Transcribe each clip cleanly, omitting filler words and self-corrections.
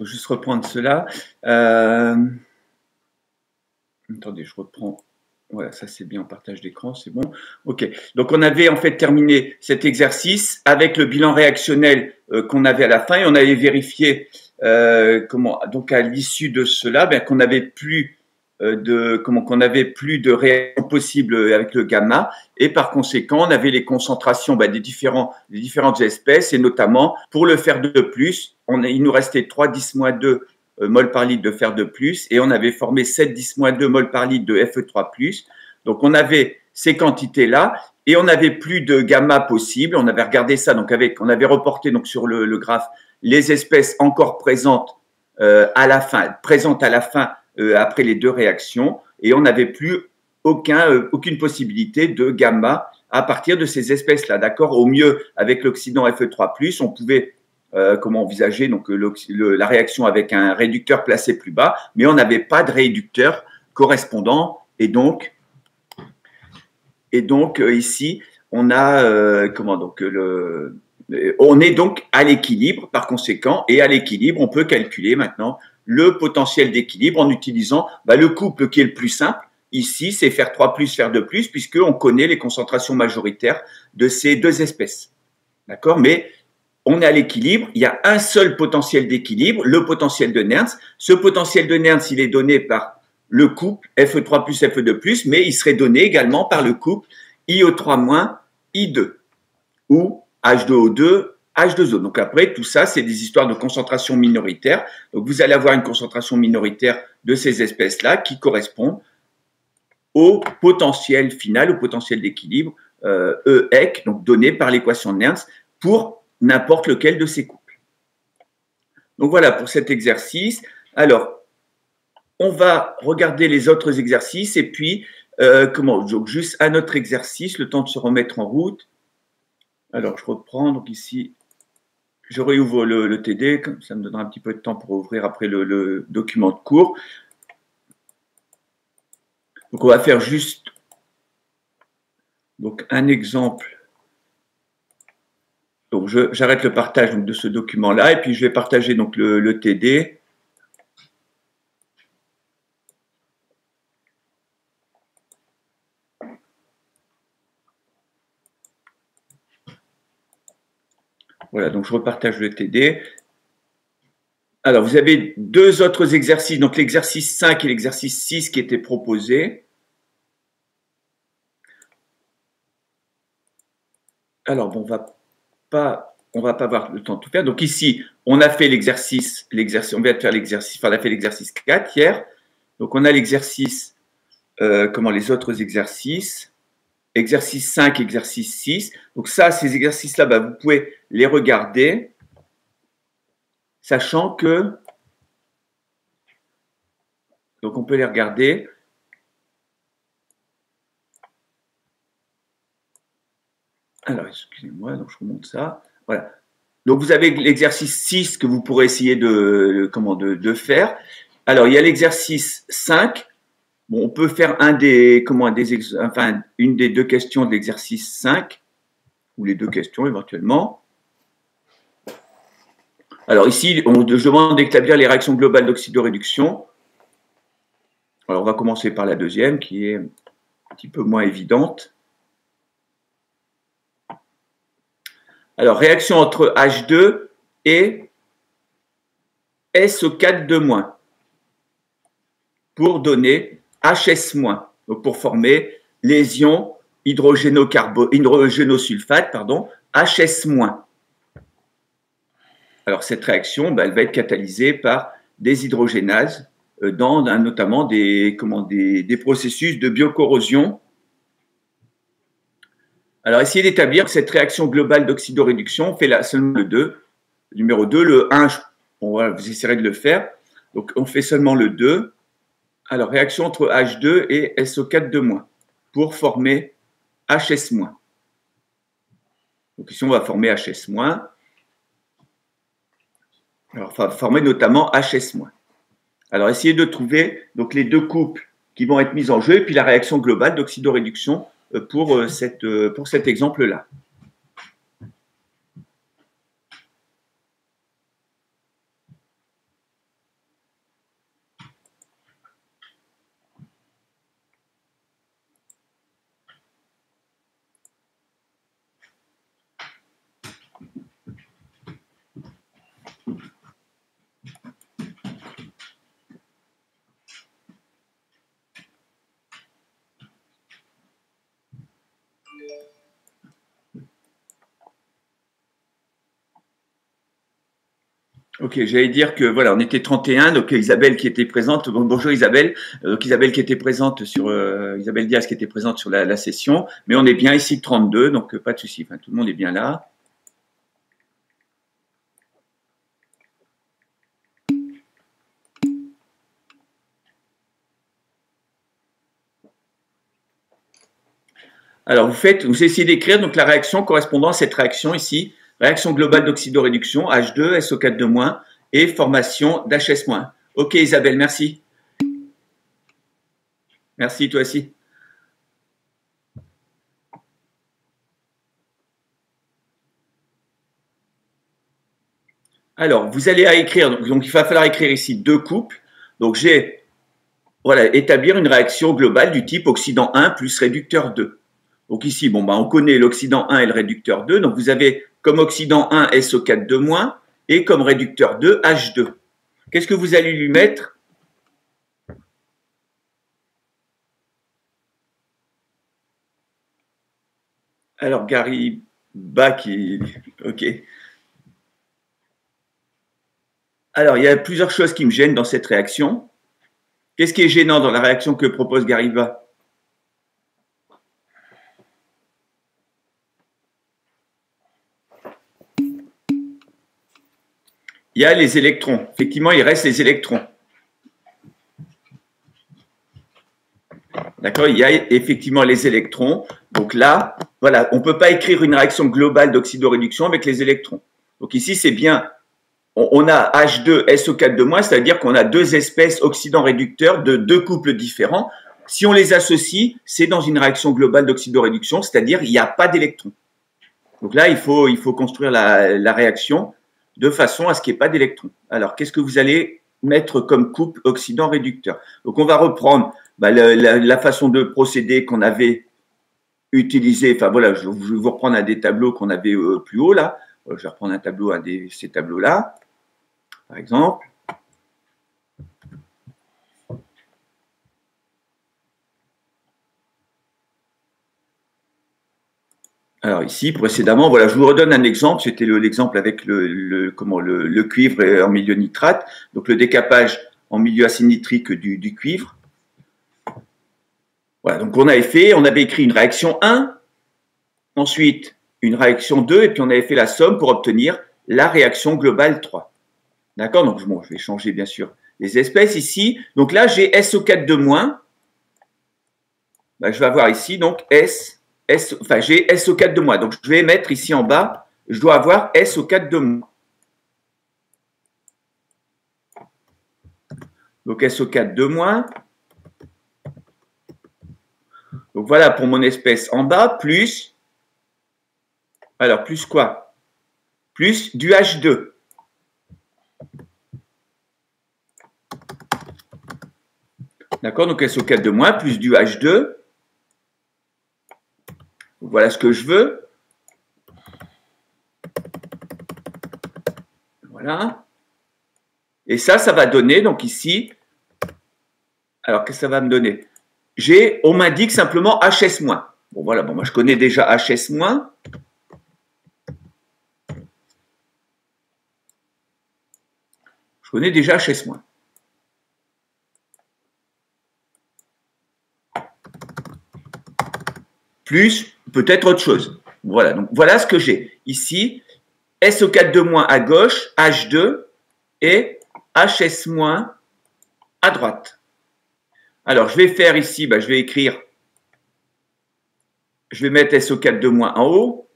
vais juste reprendre cela. Attendez, je reprends. Voilà, ça c'est bien, partage d'écran, c'est bon. Ok, donc on avait en fait terminé cet exercice avec le bilan réactionnel qu'on avait à la fin et on avait vérifié donc à l'issue de cela, qu'on n'avait plus qu'on n'avait plus de réaction possible avec le gamma et par conséquent on avait les concentrations des différentes espèces et notamment pour le fer de plus, il nous restait 3,10-2 mol par litre de fer de plus et on avait formé 7,10-2 mol par litre de Fe3+. Donc on avait ces quantités-là et on n'avait plus de gamma possible. On avait regardé ça, donc on avait reporté donc sur le graphe les espèces encore présentes à la fin après les deux réactions et on n'avait plus aucune possibilité de gamma à partir de ces espèces-là. D'accord. Au mieux, avec l'oxydant Fe3+, on pouvait comment envisager donc la réaction avec un réducteur placé plus bas, mais on n'avait pas de réducteur correspondant et donc ici on a on est donc à l'équilibre par conséquent et à l'équilibre on peut calculer maintenant le potentiel d'équilibre en utilisant le couple qui est le plus simple. Ici, c'est fer 3+, fer 2+, puisqu'on connaît les concentrations majoritaires de ces deux espèces. D'accord. Mais on est à l'équilibre, il y a un seul potentiel d'équilibre, le potentiel de Nernst. Ce potentiel de Nernst, il est donné par le couple Fe3+, Fe2+, mais il serait donné également par le couple IO3- I2 ou H2O2, H2O. Donc après, tout ça, c'est des histoires de concentration minoritaire. Donc vous allez avoir une concentration minoritaire de ces espèces-là qui correspond au potentiel final, au potentiel d'équilibre EEC, donc donné par l'équation de Nernst pour n'importe lequel de ces couples. Donc voilà pour cet exercice. Alors, on va regarder les autres exercices et puis, donc juste un autre exercice, le temps de se remettre en route. Alors, je reprends, donc ici, je réouvre le TD, comme ça me donnera un petit peu de temps pour ouvrir après le document de cours. Donc, on va faire juste donc, un exemple. Donc, j'arrête le partage donc, de ce document-là et puis je vais partager donc, le TD. Voilà, donc je repartage le TD. Alors, vous avez deux autres exercices, donc l'exercice 5 et l'exercice 6 qui étaient proposés. Alors, bon, on va pas avoir le temps de tout faire. Donc ici, on a fait l'exercice, on vient de faire l'exercice, on a fait l'exercice 4 hier. Donc on a l'exercice, les autres exercices, exercice 5, exercice 6. Donc ça, ces exercices-là, vous pouvez les regarder, sachant que, donc on peut les regarder. Alors, excusez-moi, donc je remonte ça. Voilà. Donc, vous avez l'exercice 6 que vous pourrez essayer de faire. Alors, il y a l'exercice 5. Bon, on peut faire une des deux questions de l'exercice 5, ou les deux questions éventuellement. Alors, ici, je demande d'établir les réactions globales d'oxydoréduction. Alors, on va commencer par la deuxième, qui est un petit peu moins évidente. Alors, réaction entre H2 et SO4 pour donner HS-, donc pour former les ions hydrogénosulfate, HS-. Alors, cette réaction, elle va être catalysée par des hydrogénases dans notamment des processus de biocorrosion. Alors, essayez d'établir cette réaction globale d'oxydoréduction. On fait seulement le 2. Le numéro 2, le 1, vous essaierez de le faire. Donc, on fait seulement le 2. Alors, réaction entre H2 et SO4 pour former HS-. Donc, ici, on va former HS-. Alors, on va former notamment HS-. Alors, essayez de trouver donc, les deux couples qui vont être mis en jeu et puis la réaction globale d'oxydoréduction pour cet exemple-là. Ok, j'allais dire que voilà, on était 31, donc Isabelle qui était présente. Bonjour Isabelle, Isabelle qui était présente sur Isabelle Diaz qui était présente sur la session, mais on est bien ici 32, donc pas de souci. Enfin, tout le monde est bien là. Alors vous essayez d'écrire donc la réaction correspondant à cette réaction ici, réaction globale d'oxydoréduction H2 SO4 et formation d'HS-. Ok Isabelle, merci. Merci toi aussi. Alors, vous allez à écrire, donc il va falloir écrire ici deux couples. Donc j'ai voilà, établir une réaction globale du type oxydant 1 plus réducteur 2. Donc ici, bon, bah, on connaît l'oxydant 1 et le réducteur 2. Donc vous avez comme oxydant 1 SO4 et comme réducteur 2 H2. Qu'est-ce que vous allez lui mettre? Alors Gary Bach, ok. Alors il y a plusieurs choses qui me gênent dans cette réaction. Qu'est-ce qui est gênant dans la réaction que propose Gary Bach? Il y a les électrons. Effectivement, il reste les électrons. D'accord? Il y a effectivement les électrons. Donc là, voilà, on ne peut pas écrire une réaction globale d'oxydoréduction avec les électrons. Donc ici, c'est bien, on a H2SO4 c'est-à-dire qu'on a deux espèces oxydants réducteurs de deux couples différents. Si on les associe, c'est dans une réaction globale d'oxydoréduction, c'est-à-dire il n'y a pas d'électrons. Donc là, il faut construire la réaction de façon à ce qu'il n'y ait pas d'électrons. Alors, qu'est-ce que vous allez mettre comme couple oxydant réducteur? Donc, on va reprendre la façon de procéder qu'on avait utilisée. Enfin, voilà, je vais vous reprendre un des tableaux qu'on avait plus haut, là. Je vais reprendre un tableau, un de ces tableaux-là, par exemple. Alors ici, précédemment, voilà, je vous redonne un exemple. C'était l'exemple avec le cuivre en milieu nitrate. Donc le décapage en milieu acide nitrique du cuivre. Voilà, donc on avait écrit une réaction 1, ensuite une réaction 2, et puis on avait fait la somme pour obtenir la réaction globale 3. D'accord? Donc bon, je vais changer bien sûr les espèces ici. Donc là, j'ai SO4 je vais avoir ici donc j'ai SO4 Donc je vais mettre ici en bas, je dois avoir SO4 Donc SO4 Donc voilà pour mon espèce en bas, plus, alors plus quoi? Plus du H2. D'accord? Donc SO4 plus du H2. Voilà ce que je veux. Voilà. Et ça va donner, donc ici, alors qu'est-ce que ça va me donner? On m'indique simplement HS-. Bon voilà, bon moi je connais déjà HS-. Je connais déjà HS-. Plus peut-être autre chose. Voilà, donc voilà ce que j'ai. Ici, SO4 à gauche, H2 et HS- à droite. Alors, je vais faire ici, je vais écrire, je vais mettre SO4 en haut.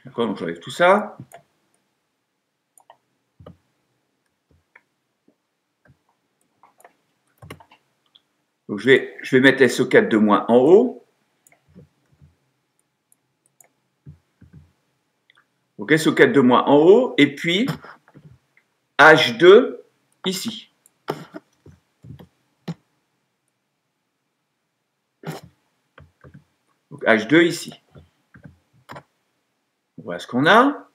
D'accord, donc j'enlève tout ça. Donc, je vais mettre SO4 en haut. Donc, SO4 en haut, et puis H2 ici. Donc, H2 ici. Voilà ce qu'on a.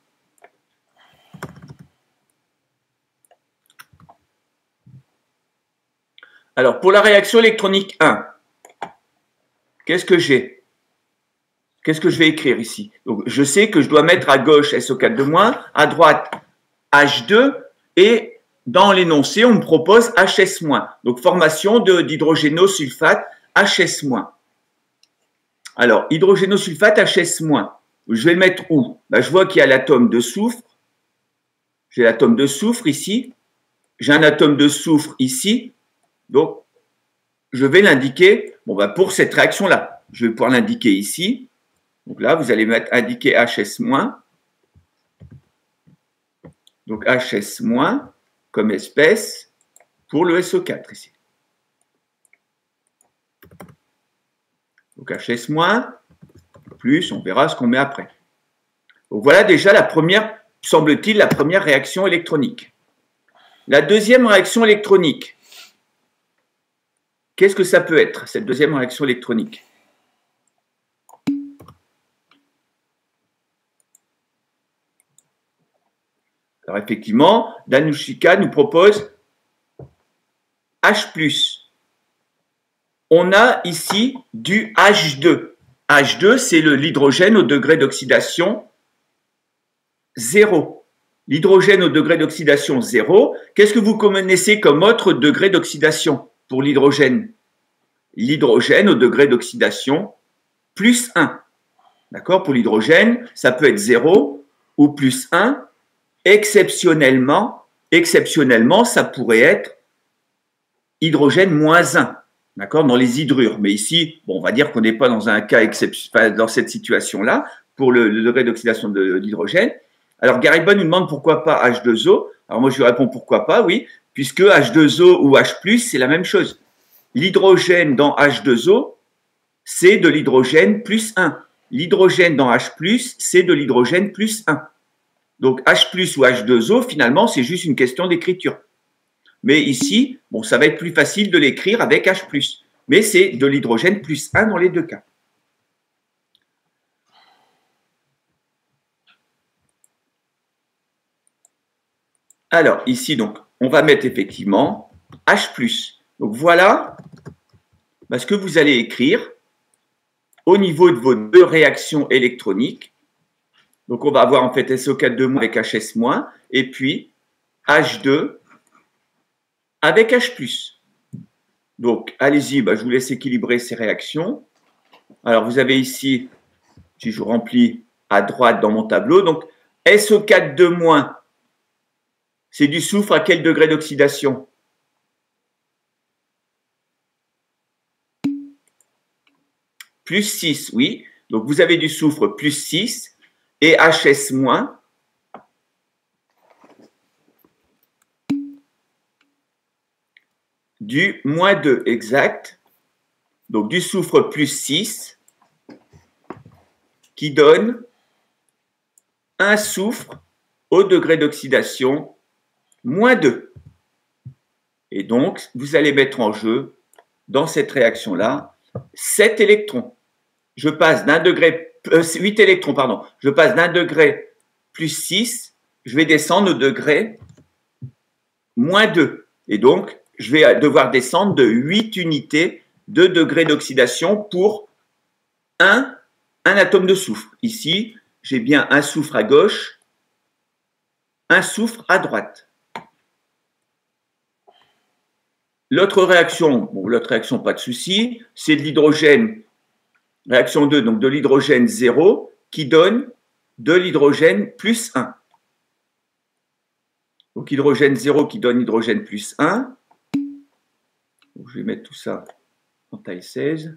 Alors, pour la réaction électronique 1, qu'est-ce que j'ai? qu'est-ce que je vais écrire ici? Donc, je sais que je dois mettre à gauche SO4-, à droite H2, et dans l'énoncé, on me propose HS-. Donc, formation d'hydrogénosulfate HS-. Alors, hydrogénosulfate HS-. Je vais le mettre où? Ben, je vois qu'il y a l'atome de soufre. J'ai l'atome de soufre ici. J'ai un atome de soufre ici. Donc, je vais l'indiquer. Bon, ben, pour cette réaction-là, je vais pouvoir l'indiquer ici. Donc là, vous allez mettre indiquer HS-. Donc HS- comme espèce pour le SO4 ici. Donc HS- plus, on verra ce qu'on met après. Donc voilà déjà la première, semble-t-il, la première réaction électronique. La deuxième réaction électronique, qu'est-ce que ça peut être, cette deuxième réaction électronique? Alors effectivement, Danushika nous propose H+. On a ici du H2. H2, c'est l'hydrogène au degré d'oxydation 0. L'hydrogène au degré d'oxydation 0, qu'est-ce que vous connaissez comme autre degré d'oxydation pour l'hydrogène? L'hydrogène au degré d'oxydation plus 1. D'accord? Pour l'hydrogène, ça peut être 0 ou plus 1. Exceptionnellement, ça pourrait être hydrogène moins 1. D'accord? Dans les hydrures. Mais ici, bon, on va dire qu'on n'est pas dans un cas dans cette situation-là, pour le degré d'oxydation de l'hydrogène. Alors, Garibon nous demande pourquoi pas H2O. Alors, moi, je lui réponds pourquoi pas, oui, puisque H2O ou H+, c'est la même chose. L'hydrogène dans H2O, c'est de l'hydrogène plus 1. L'hydrogène dans H+, c'est de l'hydrogène plus 1. Donc, H+, ou H2O, finalement, c'est juste une question d'écriture. Mais ici, bon, ça va être plus facile de l'écrire avec H+. Mais c'est de l'hydrogène plus 1 dans les deux cas. Alors, ici, donc, on va mettre effectivement H+. Donc, voilà ce que vous allez écrire au niveau de vos deux réactions électroniques. Donc, on va avoir en fait SO4 avec HS-, et puis H2 avec H+. Donc, allez-y, je vous laisse équilibrer ces réactions. Alors, vous avez ici, si je remplis à droite dans mon tableau, donc SO4 c'est du soufre à quel degré d'oxydation? Plus 6, oui. Donc, vous avez du soufre plus 6 et HS-, du moins 2, exact. Donc, du soufre plus 6 qui donne un soufre au degré d'oxydation moins 2. Et donc, vous allez mettre en jeu, dans cette réaction-là, 7 électrons. Je passe d'un degré, 8 électrons, pardon. Je passe d'un degré plus 6, je vais descendre au degré moins 2. Et donc, je vais devoir descendre de 8 unités de degré d'oxydation pour un atome de soufre. Ici, j'ai bien un soufre à gauche, un soufre à droite. L'autre réaction, pas de souci, c'est de l'hydrogène, réaction 2, donc de l'hydrogène 0, qui donne de l'hydrogène plus 1. Donc hydrogène 0 qui donne hydrogène plus 1. Donc, je vais mettre tout ça en taille 16.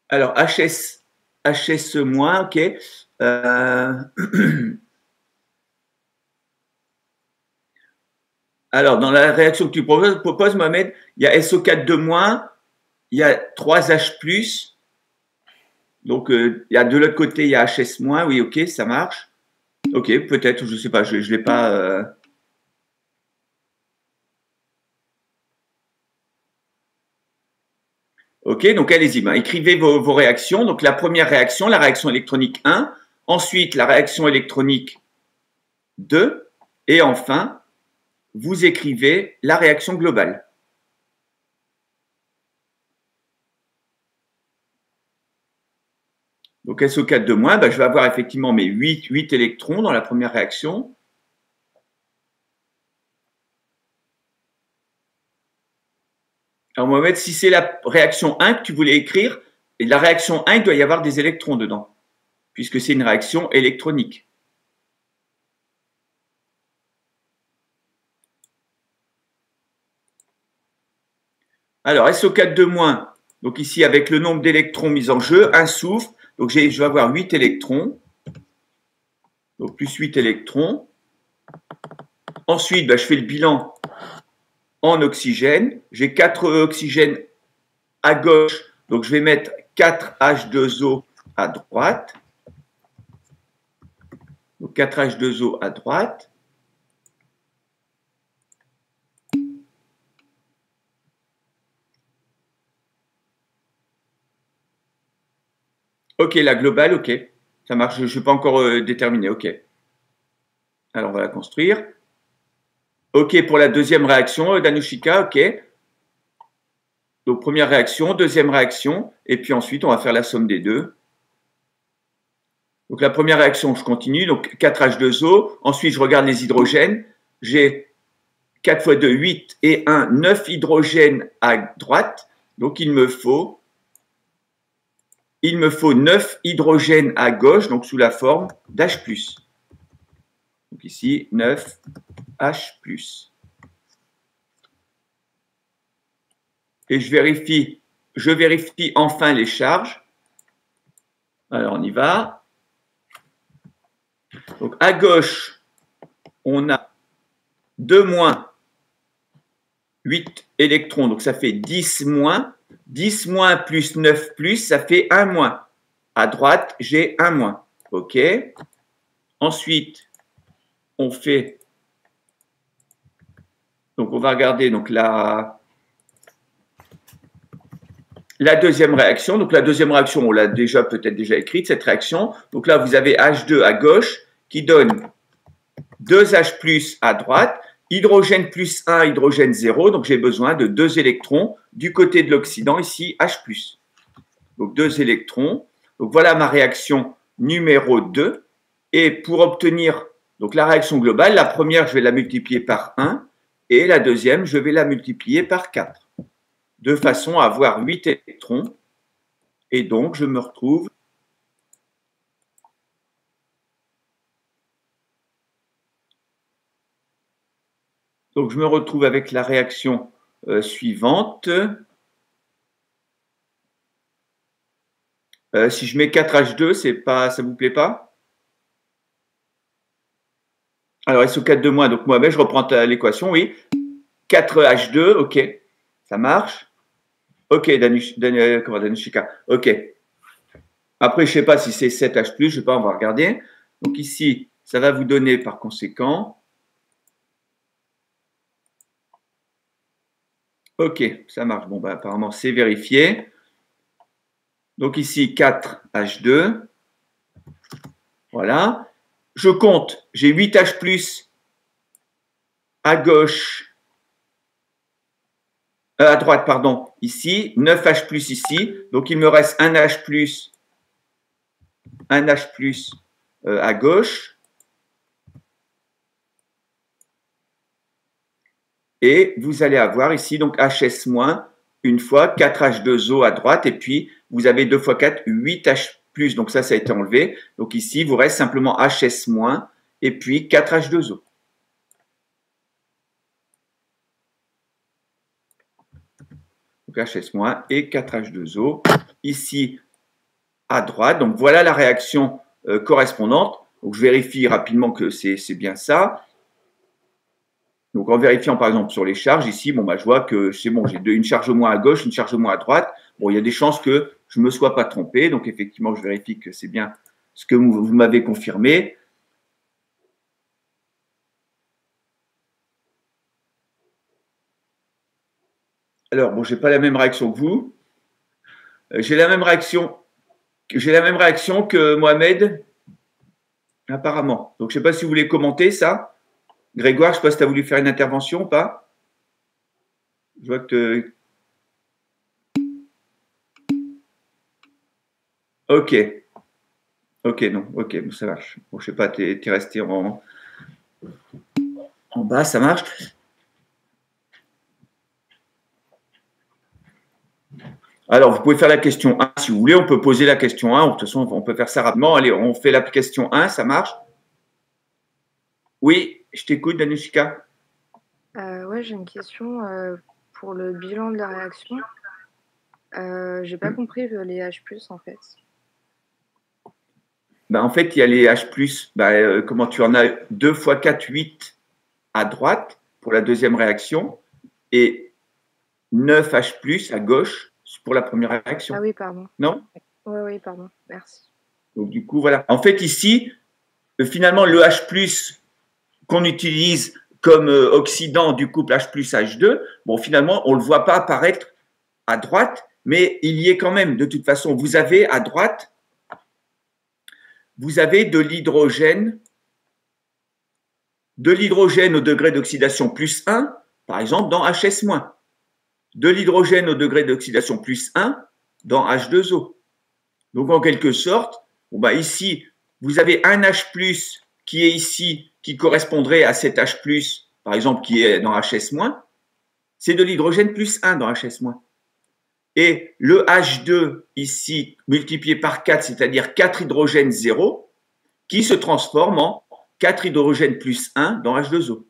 Alors, HS-, ok. Alors, dans la réaction que tu proposes, Mohamed, il y a SO4 il y a 3H+, donc il y a de l'autre côté, il y a HS-, oui, ok, ça marche. Ok, peut-être, je ne sais pas, je ne l'ai pas… Ok, donc allez-y, ben, écrivez vos réactions. Donc la première réaction, la réaction électronique 1, ensuite la réaction électronique 2, et enfin, vous écrivez la réaction globale. Donc SO4 ben, je vais avoir effectivement mes 8 électrons dans la première réaction. Alors Mohamed, si c'est la réaction 1 que tu voulais écrire, et la réaction 1, il doit y avoir des électrons dedans, puisque c'est une réaction électronique. Alors SO4 donc ici avec le nombre d'électrons mis en jeu, un soufre, donc je vais avoir 8 électrons, donc plus 8 électrons. Ensuite, ben, je fais le bilan en oxygène. J'ai 4 oxygènes à gauche, donc je vais mettre 4 H2O à droite. Donc 4 H2O à droite. Ok, la globale, ok. Ça marche, je ne suis pas encore déterminé, ok. Alors on va la construire. Ok, pour la deuxième réaction, Danushika, ok. Donc première réaction, deuxième réaction, et puis ensuite on va faire la somme des deux. Donc la première réaction, je continue, donc 4H2O, ensuite je regarde les hydrogènes, j'ai 4 fois 2, 8 et 1, 9 hydrogènes à droite, donc il me faut 9 hydrogènes à gauche, donc sous la forme d'H+. Donc ici, 9H+. Et je vérifie enfin les charges. Alors on y va. Donc à gauche, on a 2 moins 8 électrons, donc ça fait 10 moins. 10 moins plus 9 plus, ça fait 1 moins. À droite, j'ai 1 moins. OK. Ensuite, on fait. Donc on va regarder donc la deuxième réaction. Donc la deuxième réaction, on l'a peut-être déjà écrite, cette réaction. Donc là, vous avez H2 à gauche qui donne 2H+ à droite, hydrogène plus 1, hydrogène 0. Donc j'ai besoin de 2 électrons du côté de l'oxydant, ici H+. Donc 2 électrons. Donc voilà ma réaction numéro 2. Et pour obtenir donc la réaction globale, la première, je vais la multiplier par 1 et la deuxième, je vais la multiplier par 4. De façon à avoir 8 électrons. Et donc, je me retrouve avec la réaction suivante. Si je mets 4H2, ça vous plaît pas? Alors, SO4 donc moi, je reprends l'équation, oui. 4H2, ok, ça marche. Ok, Danushika, ok. Après, je ne sais pas si c'est 7H+, je ne sais pas, on va regarder. Donc ici, ça va vous donner par conséquent. Ok, ça marche. Bon, bah, apparemment, c'est vérifié. Donc ici, 4H2. Voilà. Je compte, j'ai 8H+, à gauche, à droite, pardon, ici, 9H+, ici. Donc il me reste un H+, à gauche. Et vous allez avoir ici, donc HS- une fois, 4H2O à droite, et puis vous avez 2 fois 4, 8H+, donc ça a été enlevé. Donc ici, il vous reste simplement HS- et puis 4H2O. Donc HS- et 4H2O. Ici, à droite. Donc voilà la réaction correspondante. Donc je vérifie rapidement que c'est bien ça. Donc en vérifiant par exemple sur les charges, ici, bon, bah, je vois que c'est bon, j'ai une charge moins à gauche, une charge moins à droite. Bon, il y a des chances que je ne me sois pas trompé. Donc effectivement, je vérifie que c'est bien ce que vous m'avez confirmé. Alors, bon, je n'ai pas la même réaction que vous. J'ai la même réaction. J'ai la même réaction que Mohamed, apparemment. Donc, je ne sais pas si vous voulez commenter ça. Grégoire, je ne sais pas si tu as voulu faire une intervention ou pas. Je vois que Ok. Ok, non. Ok, bon, ça marche. Bon, je ne sais pas, tu es resté en bas, ça marche. Alors, vous pouvez faire la question 1 si vous voulez. On peut poser la question 1. De toute façon, on peut faire ça rapidement. Allez, on fait la question 1, ça marche. Oui, je t'écoute, Danushka. Ouais, j'ai une question pour le bilan de la réaction. J'ai pas compris les H+, en fait. En fait, il y a les H+, comment tu en as 2 fois 4, 8 à droite pour la deuxième réaction et 9 H+, à gauche pour la première réaction. Ah oui, pardon. Non? Oui, pardon. Merci. Donc, du coup, voilà. En fait, ici, finalement, le H+, qu'on utilise comme oxydant du couple H+H2, bon, finalement, on ne le voit pas apparaître à droite, mais il y est quand même. De toute façon, vous avez à droite, vous avez de l'hydrogène au degré d'oxydation plus 1, par exemple, dans HS-, de l'hydrogène au degré d'oxydation plus 1 dans H2O. Donc, en quelque sorte, ici, vous avez un H+, qui est ici, qui correspondrait à cet H+, par exemple, qui est dans HS-, c'est de l'hydrogène plus 1 dans HS-. Et le H2, ici, multiplié par 4, c'est-à-dire 4 hydrogènes 0, qui se transforme en 4 hydrogènes plus 1 dans H2O.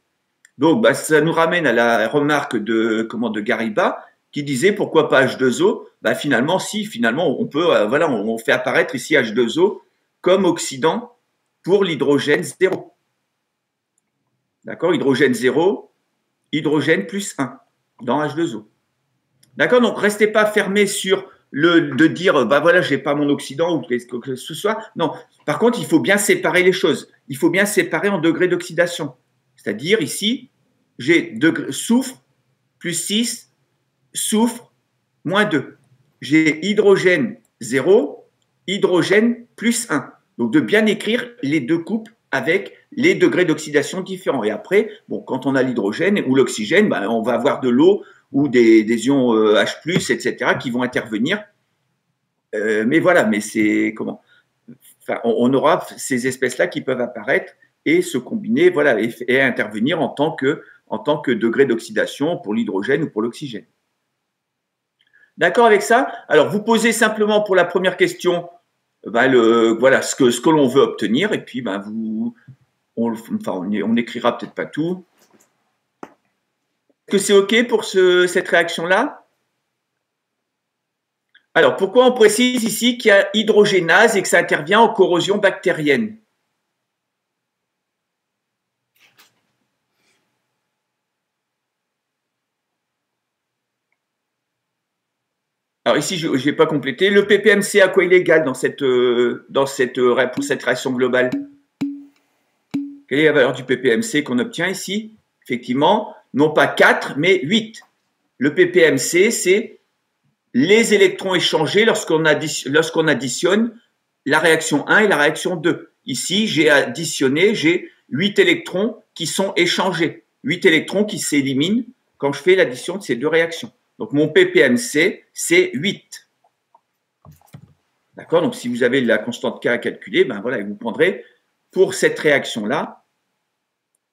Donc, ça nous ramène à la remarque de Gariba, qui disait pourquoi pas H2O. Finalement, on peut, on fait apparaître ici H2O comme oxydant pour l'hydrogène 0. D'accord? Hydrogène 0, hydrogène plus 1 dans H2O. D'accord? Donc, restez pas fermés sur de dire, j'ai pas mon oxydant ou quelque que ce soit. Non. Par contre, il faut bien séparer les choses. Il faut bien séparer en degrés d'oxydation. C'est-à-dire, ici, j'ai soufre plus 6, soufre moins 2. J'ai hydrogène 0, hydrogène plus 1. Donc, de bien écrire les deux couples avec les degrés d'oxydation différents. Et après, quand on a l'hydrogène ou l'oxygène, on va avoir de l'eau ou des ions H+, etc., qui vont intervenir. Mais voilà, mais c'est comment on aura ces espèces-là qui peuvent apparaître et se combiner, voilà, et intervenir en tant que degré d'oxydation pour l'hydrogène ou pour l'oxygène. D'accord avec ça? Alors, vous posez simplement pour la première question, voilà ce que l'on veut obtenir, et puis on n'écrira peut-être pas tout. Est-ce que c'est OK pour cette réaction-là? Alors, pourquoi on précise ici qu'il y a hydrogénase et que ça intervient en corrosion bactérienne? Alors ici, je n'ai pas complété. Le ppMC, à quoi il est égal pour cette réaction globale? Quelle est la valeur du ppMC qu'on obtient ici? Effectivement, non pas 4, mais 8. Le ppMC, c'est les électrons échangés lorsqu'on additionne la réaction 1 et la réaction 2. Ici, j'ai 8 électrons qui sont échangés, 8 électrons qui s'éliminent quand je fais l'addition de ces deux réactions. Donc, mon ppMC, c'est 8. D'accord? Donc, si vous avez la constante K à calculer, vous prendrez pour cette réaction-là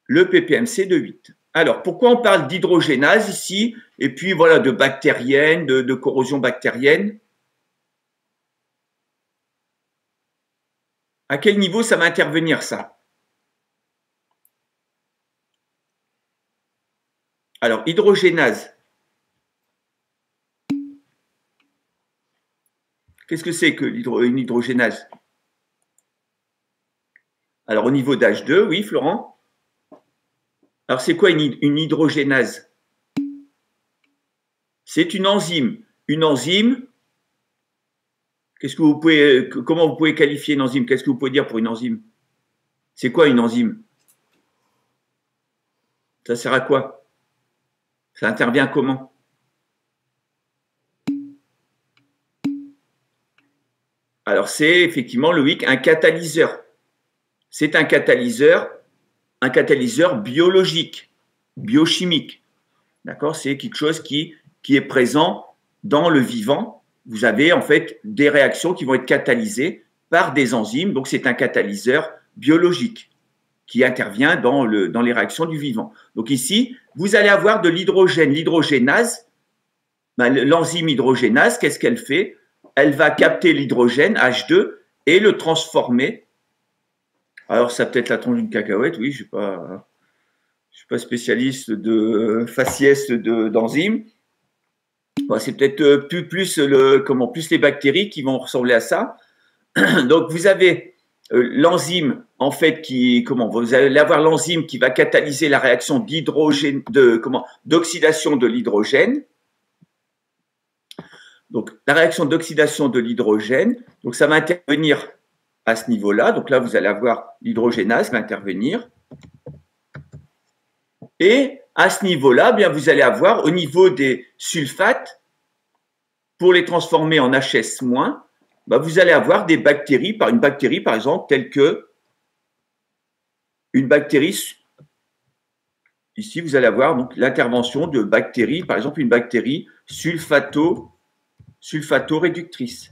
le ppMC de 8. Alors, pourquoi on parle d'hydrogénase ici, et puis voilà, de bactérienne, de corrosion bactérienne? À quel niveau ça va intervenir, ça? Alors, hydrogénase. Qu'est-ce que c'est qu'une hydrogénase? Alors, au niveau d'H2, oui, Florent? Alors, c'est quoi une hydrogénase? C'est une enzyme. Une enzyme, comment vous pouvez qualifier une enzyme? Qu'est-ce que vous pouvez dire pour une enzyme? C'est quoi une enzyme? Ça sert à quoi? Ça intervient comment? Alors, c'est effectivement, Loïc, un catalyseur. C'est un catalyseur biologique, biochimique. D'accord? C'est quelque chose qui est présent dans le vivant. Vous avez en fait des réactions qui vont être catalysées par des enzymes. Donc, c'est un catalyseur biologique qui intervient dans les réactions du vivant. Donc ici, vous allez avoir de l'hydrogène. L'hydrogénase, l'enzyme hydrogénase, qu'est-ce qu'elle fait? Elle va capter l'hydrogène, H2, et le transformer. Alors, ça peut être la tronche d'une cacahuète, oui, je ne suis pas spécialiste de faciès d'enzymes. Bon, c'est peut-être plus les bactéries qui vont ressembler à ça. Donc, vous avez l'enzyme, en fait, vous allez avoir l'enzyme qui va catalyser la réaction d'oxydation de l'hydrogène. Donc, la réaction d'oxydation de l'hydrogène, donc ça va intervenir à ce niveau-là. Donc là, vous allez avoir l'hydrogénase qui va intervenir. Et à ce niveau-là, bien, vous allez avoir au niveau des sulfates, pour les transformer en HS-, vous allez avoir une bactérie, par exemple, telle que une bactérie. Ici, vous allez avoir donc l'intervention de bactéries, par exemple, une bactérie sulfato-réductrice.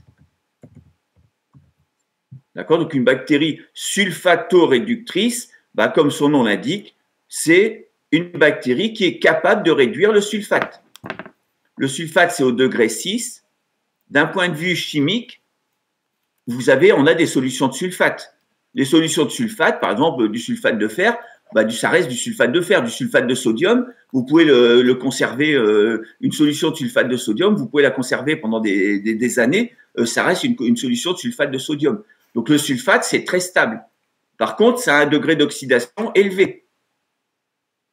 D'accord? Donc, une bactérie sulfato-réductrice, comme son nom l'indique, c'est une bactérie qui est capable de réduire le sulfate. Le sulfate, c'est au degré 6. D'un point de vue chimique, on a des solutions de sulfate. Les solutions de sulfate, par exemple, du sulfate de fer, ça reste du sulfate de fer. Du sulfate de sodium, vous pouvez le conserver, une solution de sulfate de sodium, vous pouvez la conserver pendant des années, ça reste une solution de sulfate de sodium. Donc le sulfate, c'est très stable. Par contre, ça a un degré d'oxydation élevé,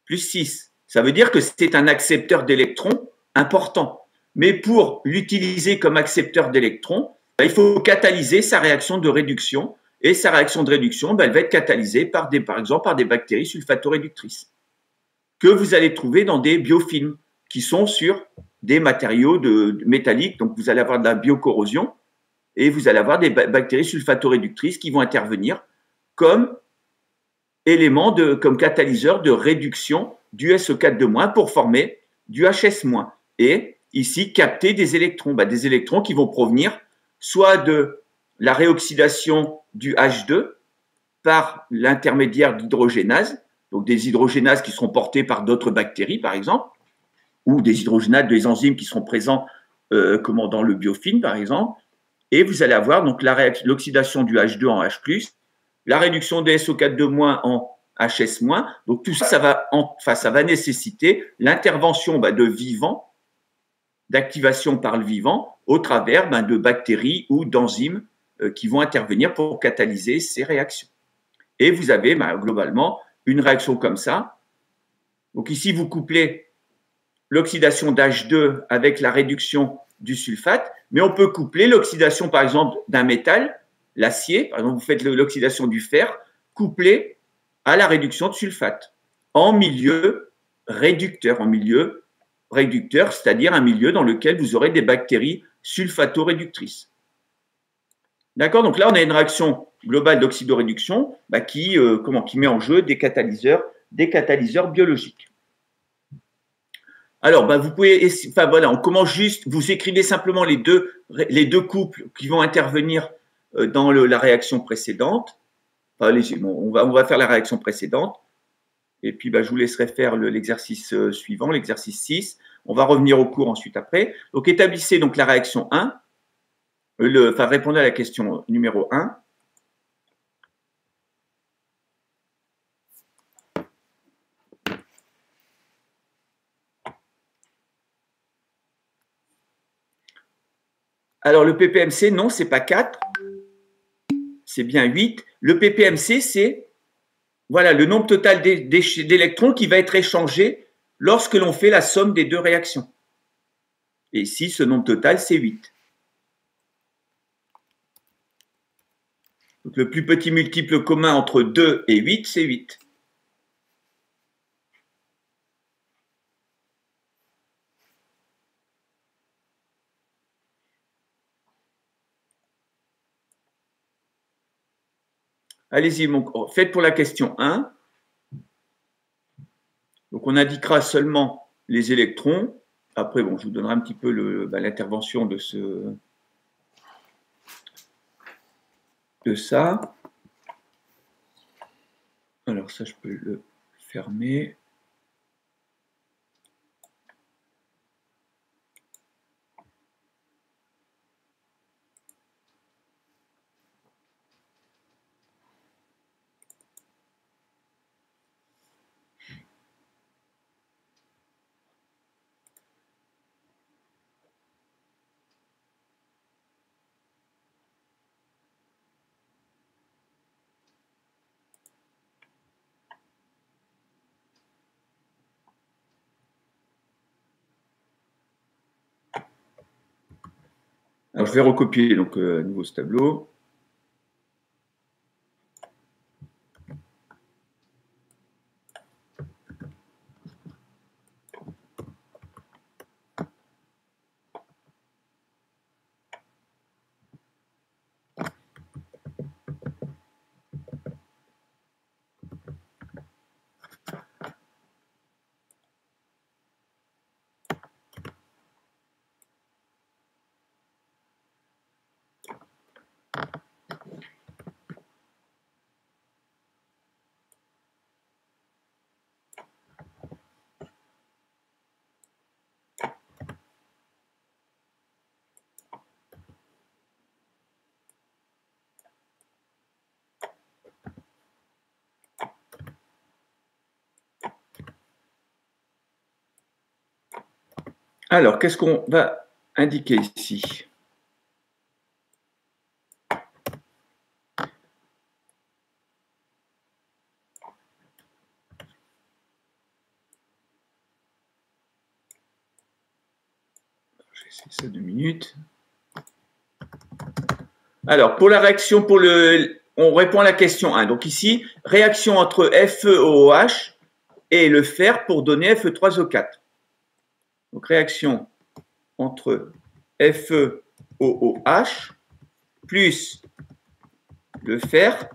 plus 6. Ça veut dire que c'est un accepteur d'électrons important. Mais pour l'utiliser comme accepteur d'électrons, il faut catalyser sa réaction de réduction. Et sa réaction de réduction, elle va être catalysée par exemple par des bactéries sulfato-réductrices que vous allez trouver dans des biofilms qui sont sur des matériaux métalliques. Donc, vous allez avoir de la biocorrosion et vous allez avoir des bactéries sulfato-réductrices qui vont intervenir comme comme catalyseur de réduction du SO4 pour former du HS-. Et ici, capter des électrons qui vont provenir soit de la réoxydation du H2 par l'intermédiaire d'hydrogénase, donc des hydrogénases qui seront portées par d'autres bactéries, par exemple, ou des hydrogénases, des enzymes qui seront présents dans le biofilm, par exemple. Et vous allez avoir donc l'oxydation du H2 en H+, la réduction des SO4 en HS-. Donc tout ça, ça va nécessiter l'intervention de vivants, d'activation par le vivant, au travers de bactéries ou d'enzymes qui vont intervenir pour catalyser ces réactions. Et vous avez globalement une réaction comme ça. Donc ici, vous couplez l'oxydation d'H2 avec la réduction du sulfate, mais on peut coupler l'oxydation, par exemple, d'un métal, l'acier, par exemple, vous faites l'oxydation du fer, couplé à la réduction de sulfate, en milieu réducteur, c'est-à-dire un milieu dans lequel vous aurez des bactéries sulfato-réductrices. D'accord? Donc là, on a une réaction globale d'oxydoréduction qui met en jeu des catalyseurs biologiques. Alors, vous pouvez, on commence juste, vous écrivez simplement les deux couples qui vont intervenir dans la réaction précédente. On va faire la réaction précédente. Et puis, je vous laisserai faire l'exercice suivant, l'exercice 6. On va revenir au cours ensuite après. Donc, établissez donc la réaction 1. Répondez à la question numéro 1. Alors, le ppmc, non, c'est pas 4, c'est bien 8. Le ppmc, c'est le nombre total d'électrons qui va être échangé lorsque l'on fait la somme des deux réactions. Et ici, ce nombre total, c'est 8. Donc, le plus petit multiple commun entre 2 et 8, c'est 8. Allez-y, faites pour la question 1. Donc, on indiquera seulement les électrons. Après, bon, je vous donnerai un petit peu l'intervention de ça. Alors, ça, je peux le fermer. Alors, je vais recopier donc, à nouveau ce tableau. Alors, qu'est-ce qu'on va indiquer ici? Je vais essayer ça 2 minutes. Alors, pour la réaction, on répond à la question 1. Donc ici, réaction entre FeOH et le fer pour donner Fe3O4. Donc, réaction entre FeOH plus le fer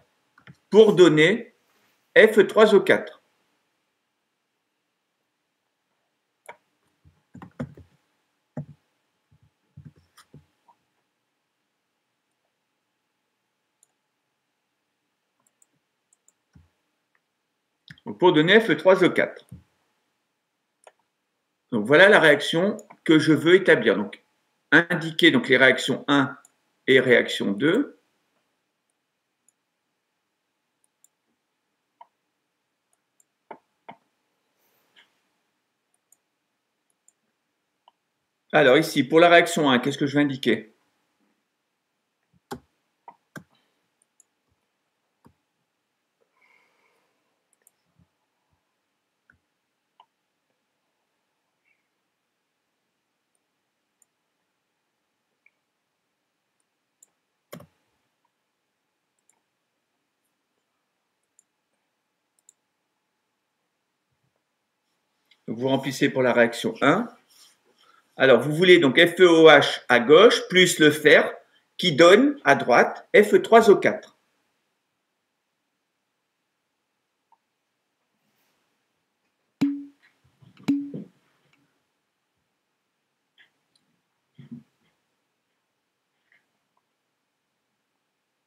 pour donner Fe3O4. Donc, pour donner Fe3O4. Donc, voilà la réaction que je veux établir. Donc, indiquer donc, les réactions 1 et réaction 2. Alors ici, pour la réaction 1, qu'est-ce que je vais indiquer? Donc vous remplissez pour la réaction 1. Alors vous voulez donc FeOH à gauche plus le fer qui donne à droite Fe3O4.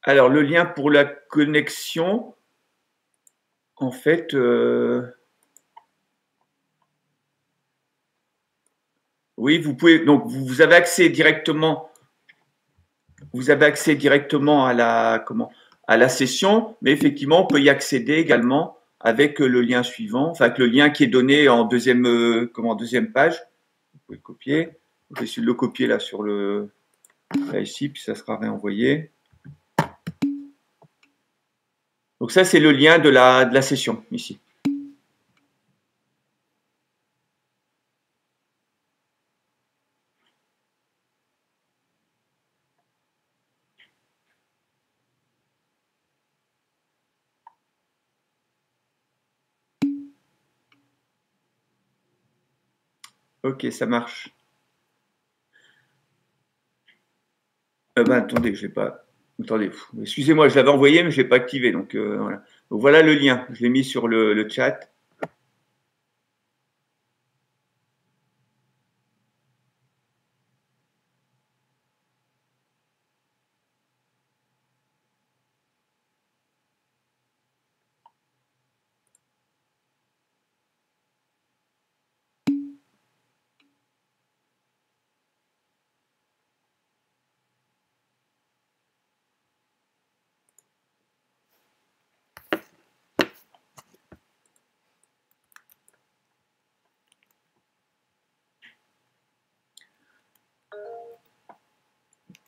Alors le lien pour la connexion, en fait, oui, vous pouvez, donc vous avez accès directement, à la session, mais effectivement, on peut y accéder également avec le lien suivant, enfin avec le lien qui est donné en deuxième page. Vous pouvez le copier. Je vais essayer de le copier là là ici, puis ça sera réenvoyé. Donc ça, c'est le lien de la session ici. Ok, ça marche. Attendez, je vais pas. Attendez, excusez-moi, je l'avais envoyé, mais je ne l'ai pas activé. Donc, voilà. Donc, voilà le lien. Je l'ai mis sur le chat.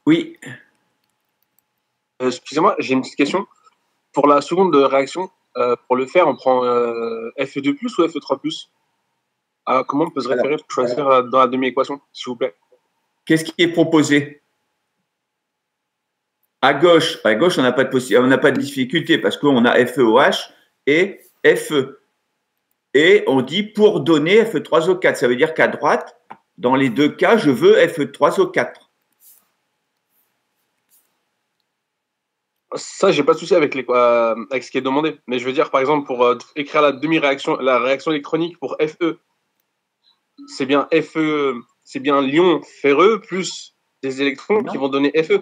Oui. Excusez-moi, j'ai une petite question. Pour la seconde réaction, pour le faire, on prend Fe2 plus ou Fe3 plus? Comment on peut se référer pour choisir dans la demi-équation, s'il vous plaît? Qu'est-ce qui est proposé? À gauche, on n'a pas de difficulté parce qu'on a FeOH et Fe. Et on dit pour donner Fe3O4. Ça veut dire qu'à droite, dans les deux cas, je veux Fe3O4. Ça, j'ai pas de souci avec ce qui est demandé. Mais je veux dire, par exemple, pour écrire la réaction électronique pour Fe, c'est bien l'ion ferreux plus des électrons qui vont donner Fe.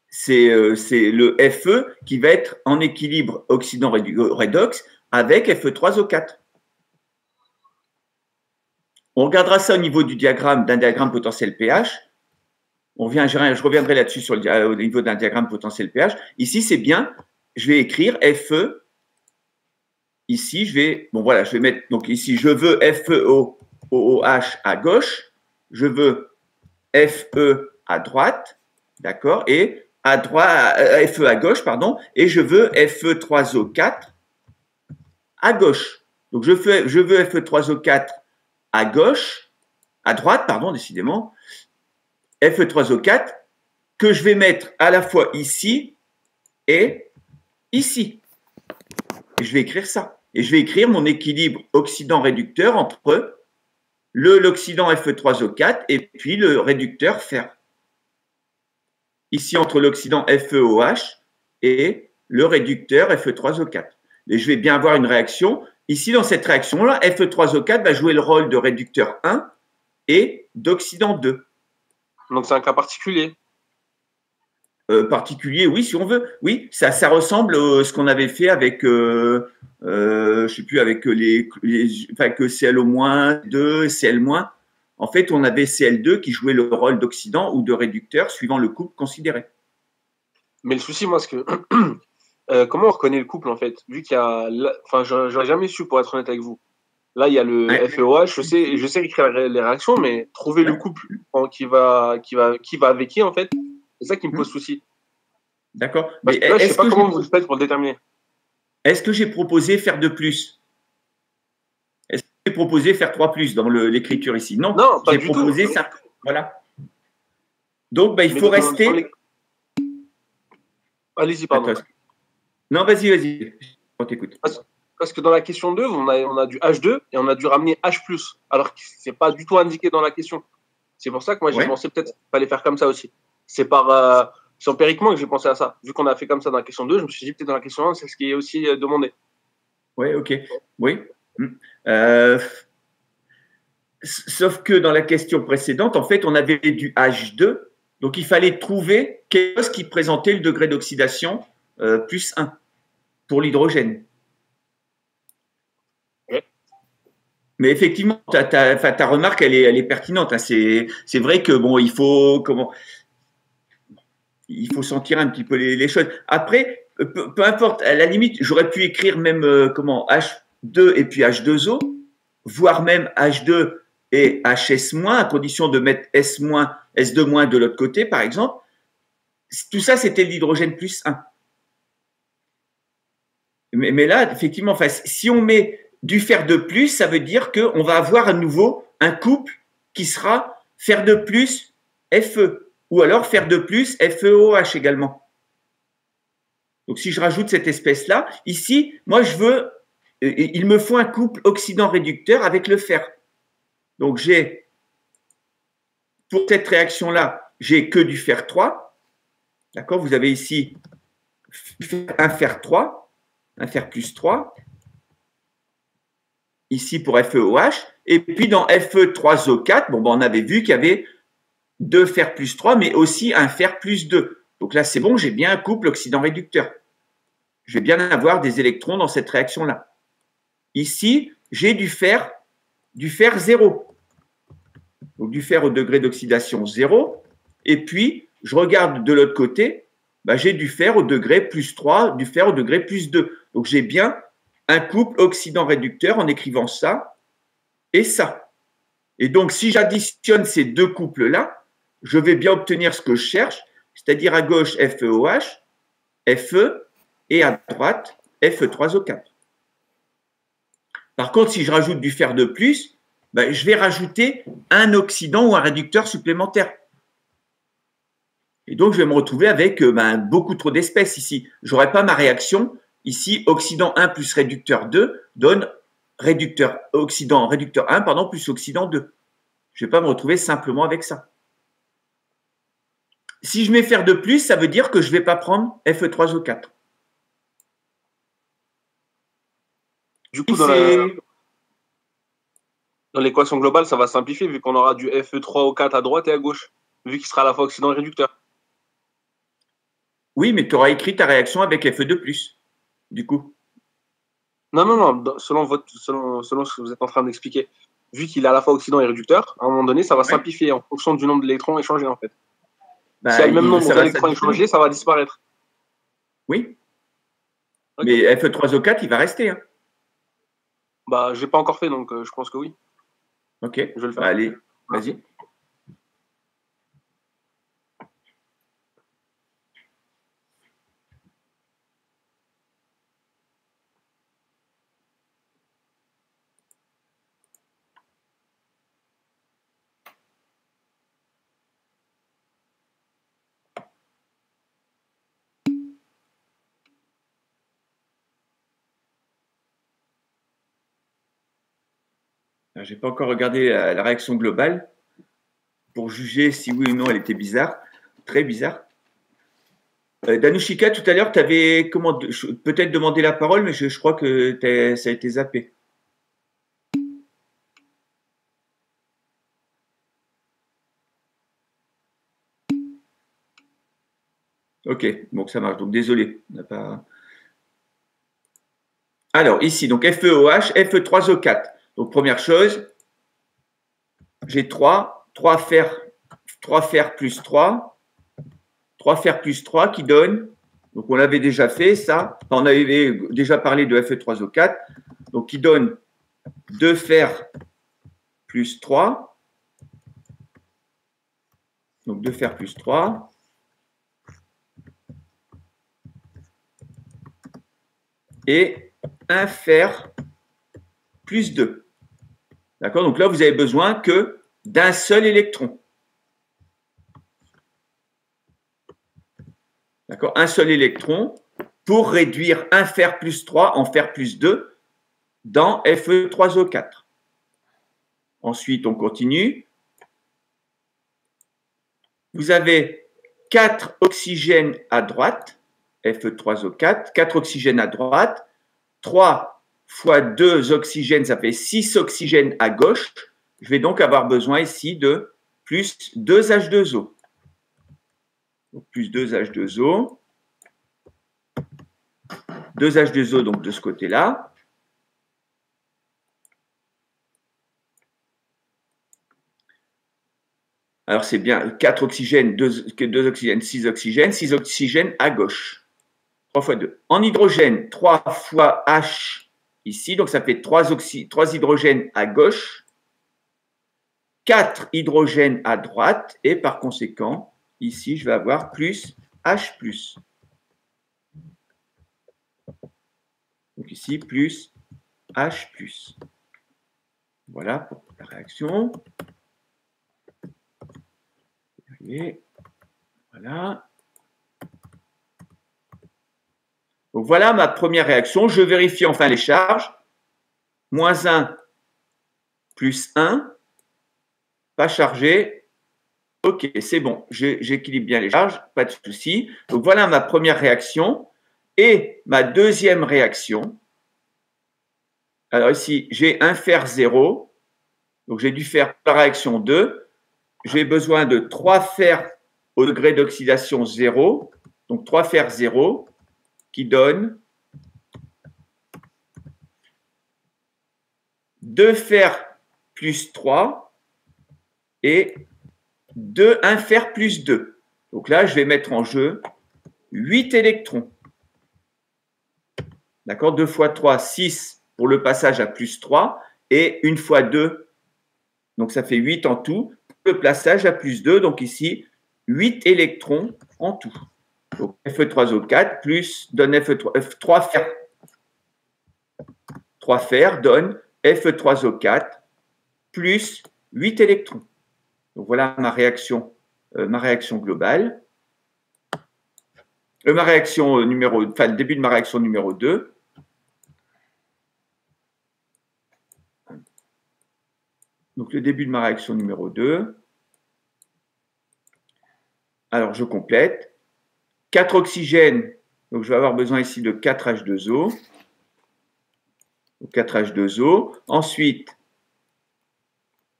C'est le Fe qui va être en équilibre oxydant-redox avec Fe3O4. On regardera ça au niveau du diagramme, d'un diagramme potentiel pH. Je reviendrai là-dessus au niveau d'un diagramme potentiel pH. Ici, c'est bien, je vais écrire Fe. Ici, je vais mettre, donc ici, je veux FeOH à gauche, je veux Fe à droite, d'accord, et à droite, Fe à gauche, pardon, et je veux Fe3O4 à gauche. Donc, je veux Fe3O4 à gauche, à droite, pardon, décidément, Fe3O4 que je vais mettre à la fois ici et ici. Et je vais écrire ça. Et je vais écrire mon équilibre oxydant-réducteur entre l'oxydant Fe3O4 et puis le réducteur fer. Ici, entre l'oxydant FeOH et le réducteur Fe3O4. Et je vais bien avoir une réaction. Ici, dans cette réaction-là, Fe3O4 va jouer le rôle de réducteur 1 et d'oxydant 2. Donc, c'est un cas particulier. Particulier, oui, si on veut. Oui, ça ressemble à ce qu'on avait fait avec, je sais plus, avec que Cl-2, Cl-. En fait, on avait Cl2 qui jouait le rôle d'oxydant ou de réducteur suivant le couple considéré. Mais le souci, moi, c'est que comment on reconnaît le couple, en fait? Vu qu'il y a, enfin, j'aurais jamais su, pour être honnête avec vous. Là, il y a le FeOH, je sais écrire les réactions, mais trouver le couple qui va avec qui, en fait, c'est ça qui me pose souci. D'accord. Mais là, je ne sais pas comment vous faites pour le déterminer. Est-ce que j'ai proposé faire 2 plus? Est-ce que j'ai proposé faire 3 plus dans l'écriture ici? Non, pas j'ai du proposé tout. ça. Voilà. Donc, il faut rester. Allez-y, pardon. Attends. Non, vas-y. On t'écoute. Parce que dans la question 2, on a du H2 et on a dû ramener H+, alors que ce n'est pas du tout indiqué dans la question. C'est pour ça que moi, j'ai pensé peut-être qu'il fallait faire comme ça aussi. C'est empiriquement que j'ai pensé à ça. Vu qu'on a fait comme ça dans la question 2, je me suis dit peut-être dans la question 1, c'est ce qui est aussi demandé. Oui, ok. Oui. Sauf que dans la question précédente, en fait, on avait du H2, donc il fallait trouver quelque chose qui présentait le degré d'oxydation plus 1 pour l'hydrogène. Mais effectivement, ta remarque, elle est pertinente. Hein. C'est vrai que bon, il faut sentir un petit peu les choses. Après, peu importe, à la limite, j'aurais pu écrire même H2 et puis H2O, voire même H2 et HS-, à condition de mettre S-, S2- de l'autre côté, par exemple. Tout ça, c'était l'hydrogène plus 1. Mais là, effectivement, si on met du fer de plus, ça veut dire qu'on va avoir à nouveau un couple qui sera fer de plus Fe, ou alors fer de plus FeOH également. Donc, si je rajoute cette espèce-là, ici, moi, il me faut un couple oxydant-réducteur avec le fer. Donc, pour cette réaction-là, j'ai que du fer 3. D'accord? Vous avez ici un fer 3, un fer plus 3, ici pour FeOH, et puis dans Fe3O4, bon, ben, on avait vu qu'il y avait 2 fer plus 3, mais aussi un fer plus 2. Donc là, c'est bon, j'ai bien un couple oxydant-réducteur. Je vais bien avoir des électrons dans cette réaction-là. Ici, j'ai du fer 0. Donc du fer au degré d'oxydation 0. Et puis, je regarde de l'autre côté, ben, j'ai du fer au degré plus 3, du fer au degré plus 2. Donc j'ai bien un couple oxydant-réducteur en écrivant ça et ça. Et donc, si j'additionne ces deux couples-là, je vais bien obtenir ce que je cherche, c'est-à-dire à gauche FeOH, Fe, et à droite Fe3O4. Par contre, si je rajoute du fer de plus, ben, je vais rajouter un oxydant ou un réducteur supplémentaire. Et donc, je vais me retrouver avec beaucoup trop d'espèces ici. Je n'aurai pas ma réaction. Ici, oxydant 1 plus réducteur 2 donne oxydant réducteur 1 plus oxydant 2. Je ne vais pas me retrouver simplement avec ça. Si je mets fer de plus, ça veut dire que je ne vais pas prendre Fe3O4. Du coup, dans l'équation globale, ça va simplifier vu qu'on aura du Fe3O4 à droite et à gauche, vu qu'il sera à la fois oxydant et réducteur. Oui, mais tu auras écrit ta réaction avec Fe2+, du coup. Non. Selon ce que vous êtes en train d'expliquer, vu qu'il est à la fois oxydant et réducteur, à un moment donné, ça va simplifier en fonction du nombre d'électrons échangés, en fait. S'il y a le même nombre d'électrons échangés, ça va disparaître. Oui. Okay. Mais Fe3O4, il va rester. Hein. Bah, je n'ai pas encore fait, donc je pense que oui. Ok. Je vais le faire. Allez, vas-y. Je n'ai pas encore regardé la réaction globale pour juger si oui ou non elle était bizarre, très bizarre. Danushika, tout à l'heure, tu avais peut-être demandé la parole, mais je crois que ça a été zappé. Ok, donc ça marche. Donc désolé. On n'a pas... Alors ici, donc FeOH, Fe3O4. Donc première chose, j'ai 3 fer plus 3 fer plus 3 qui donne, donc on l'avait déjà fait ça, on avait déjà parlé de Fe3O4, donc qui donne 2 fer plus 3, donc 2 fer plus 3, et 1 fer plus 2. D'accord? Donc là, vous avez besoin que d'un seul électron. D'accord? Un seul électron pour réduire un fer plus 3 en fer plus 2 dans Fe3O4. Ensuite, on continue. Vous avez 4 oxygènes à droite, Fe3O4, 4 oxygènes à droite, 3 fois 2 oxygènes, ça fait 6 oxygènes à gauche. Je vais donc avoir besoin ici de plus 2 H2O. Donc plus 2 H2O. 2 H2O donc de ce côté-là. Alors c'est bien 4 oxygènes, 2 oxygènes, 6 oxygènes, 6 oxygènes à gauche. 3 fois 2. En hydrogène, 3 fois H ici, donc ça fait 3 hydrogènes à gauche, 4 hydrogènes à droite, et par conséquent, ici, je vais avoir plus H+. Donc ici, plus H+. Voilà pour la réaction. Et voilà. Donc voilà ma première réaction. Je vérifie enfin les charges. Moins 1 plus 1, pas chargé. Ok, c'est bon, j'équilibre bien les charges, pas de souci. Donc voilà ma première réaction. Et ma deuxième réaction, alors ici, j'ai un fer 0, donc j'ai dû faire la réaction 2. J'ai besoin de 3 fers au degré d'oxydation 0, donc 3 fers 0, qui donnent 2 fers plus 3 et 1 fer plus 2. Donc là, je vais mettre en jeu 8 électrons. D'accord, 2 fois 3, 6 pour le passage à plus 3 et 1 fois 2, donc ça fait 8 en tout, pour le passage à plus 2, donc ici 8 électrons en tout. Donc Fe3O4 plus donne Fe3 fer. 3 fers donne Fe3O4 plus 8 électrons. Donc voilà ma réaction globale. Le début de ma réaction numéro 2. Donc, le début de ma réaction numéro 2. Alors, je complète. 4 oxygènes. Donc, je vais avoir besoin ici de 4 H2O. 4 H2O. Ensuite,